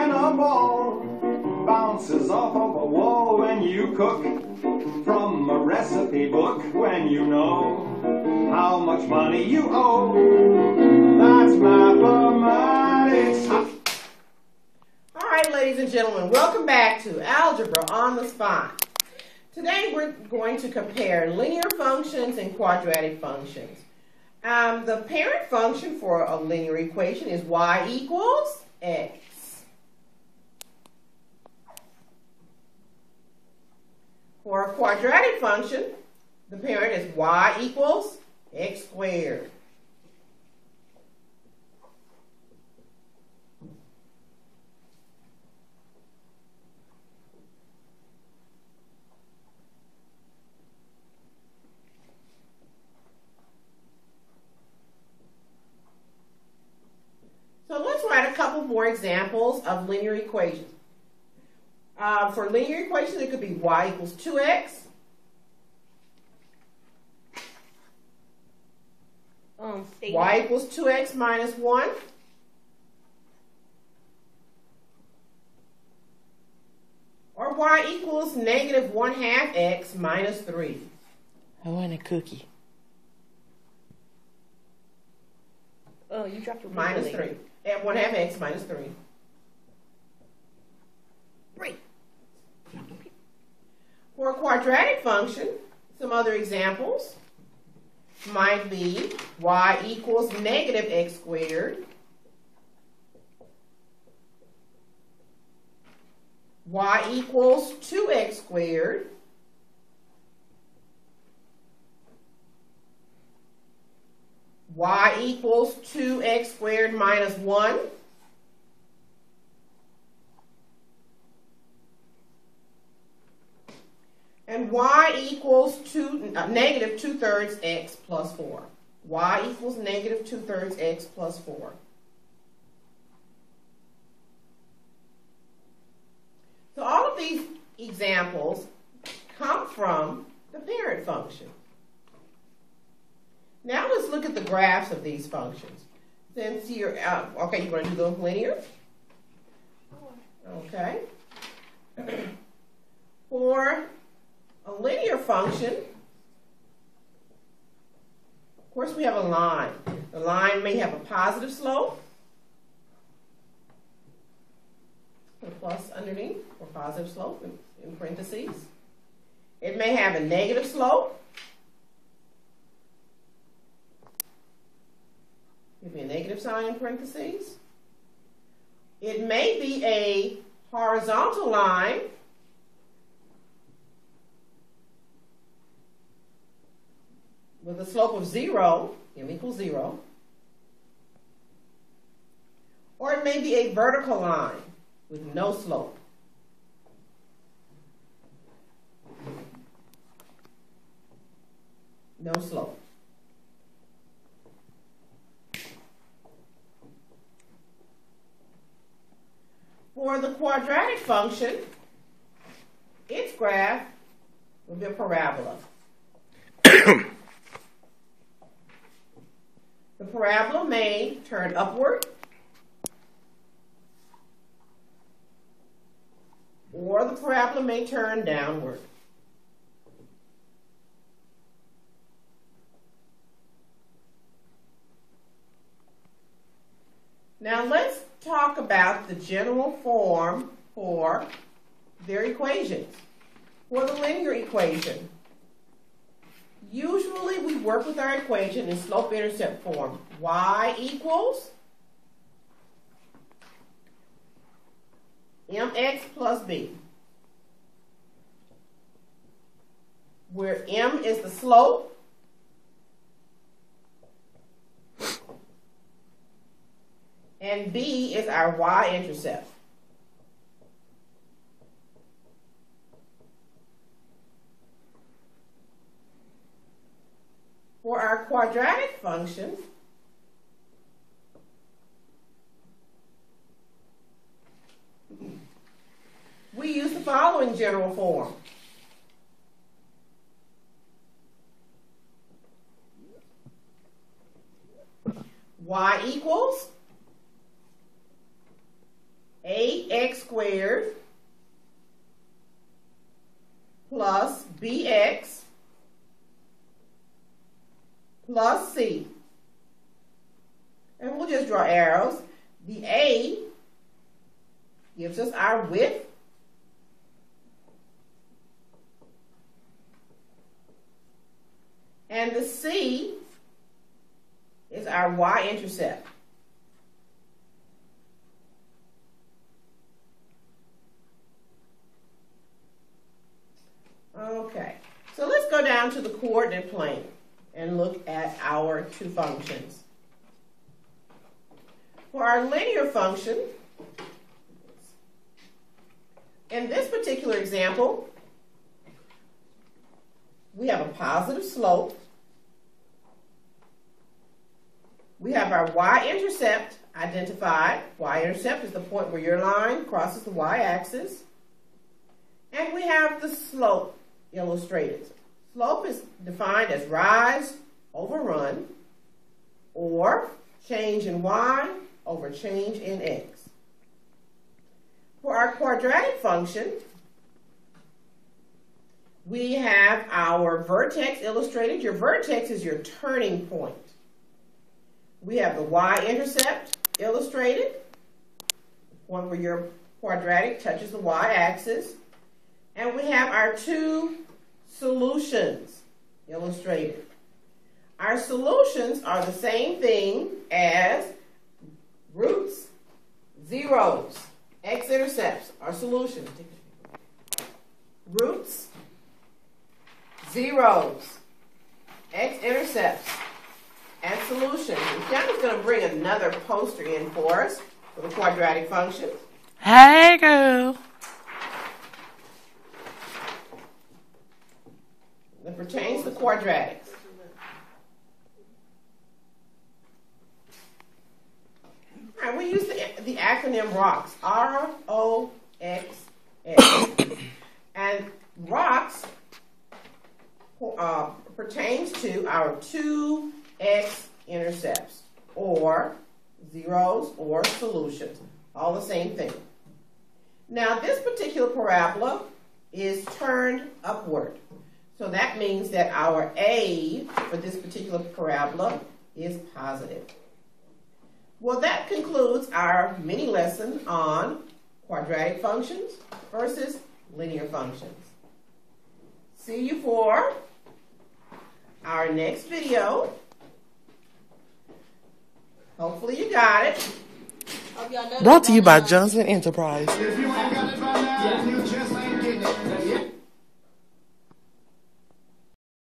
when a ball bounces off of a wall when you cook from a recipe book when you know how much money you owe. That's mathematics. All right, ladies and gentlemen, welcome back to Algebra on the Spot. Today we're going to compare linear functions and quadratic functions. The parent function for a linear equation is y equals x. For a quadratic function, the parent is y equals x squared. So let's write a couple more examples of linear equations. For linear equations, it could be y equals 2x. Y equals 2x minus 1. Or y equals negative 1/2 x minus 3. I want a cookie. Oh, you dropped your Minus 3. At 1/2 x minus 3. Right. For a quadratic function, some other examples might be y equals negative x squared, y equals 2x squared, y equals 2x squared minus 1, and y equals negative 2/3 x plus 4. Y equals negative 2/3 x plus 4. So all of these examples come from the parent function. Now let's look at the graphs of these functions. Since you're, okay, you're going to do the linear? Okay. For a linear function, of course we have a line. The line may have a positive slope, put a plus underneath for positive slope in parentheses. It may have a negative slope. Give me a negative sign in parentheses. It may be a horizontal line with a slope of 0, m equals 0. Or it may be a vertical line with no slope. No slope. For the quadratic function, its graph will be a parabola. The parabola may turn upward, or the parabola may turn downward. Now let's talk about the general form for their equations. For the linear equation, usually we work with our equation in slope-intercept form. Y equals mx plus b, where m is the slope and b is our y-intercept. For our quadratic function, we use the following general form. Y equals 8 ax squared plus bx plus c. And we'll just draw arrows. The a gives us our width. And the c is our y-intercept. Okay, so let's go down to the coordinate plane and look at our two functions. For our linear function, in this particular example, we have a positive slope. We have our y-intercept identified. Y-intercept is the point where your line crosses the y-axis. And we have the slope illustrated. Slope is defined as rise over run, or change in y over change in x. For our quadratic function, we have our vertex illustrated. Your vertex is your turning point. We have the y-intercept illustrated, the point where your quadratic touches the y-axis. And we have our two solutions illustrated. Our solutions are the same thing as roots, zeros, x-intercepts are solutions. Roots, zeros, x-intercepts, and solutions. Johnny's going to bring another poster in for us for the quadratic functions. Hey, girl. That pertains to quadratics. All right, we use the acronym ROX, R-O-X-S. And ROX pertains to our two x-intercepts, or zeros, or solutions. All the same thing. Now, this particular parabola is turned upward. So that means that our A for this particular parabola is positive. Well, that concludes our mini lesson on quadratic functions versus linear functions. See you for our next video. Hopefully you got it. Brought to you by Johnson Enterprise. If you ain't got it by now, you just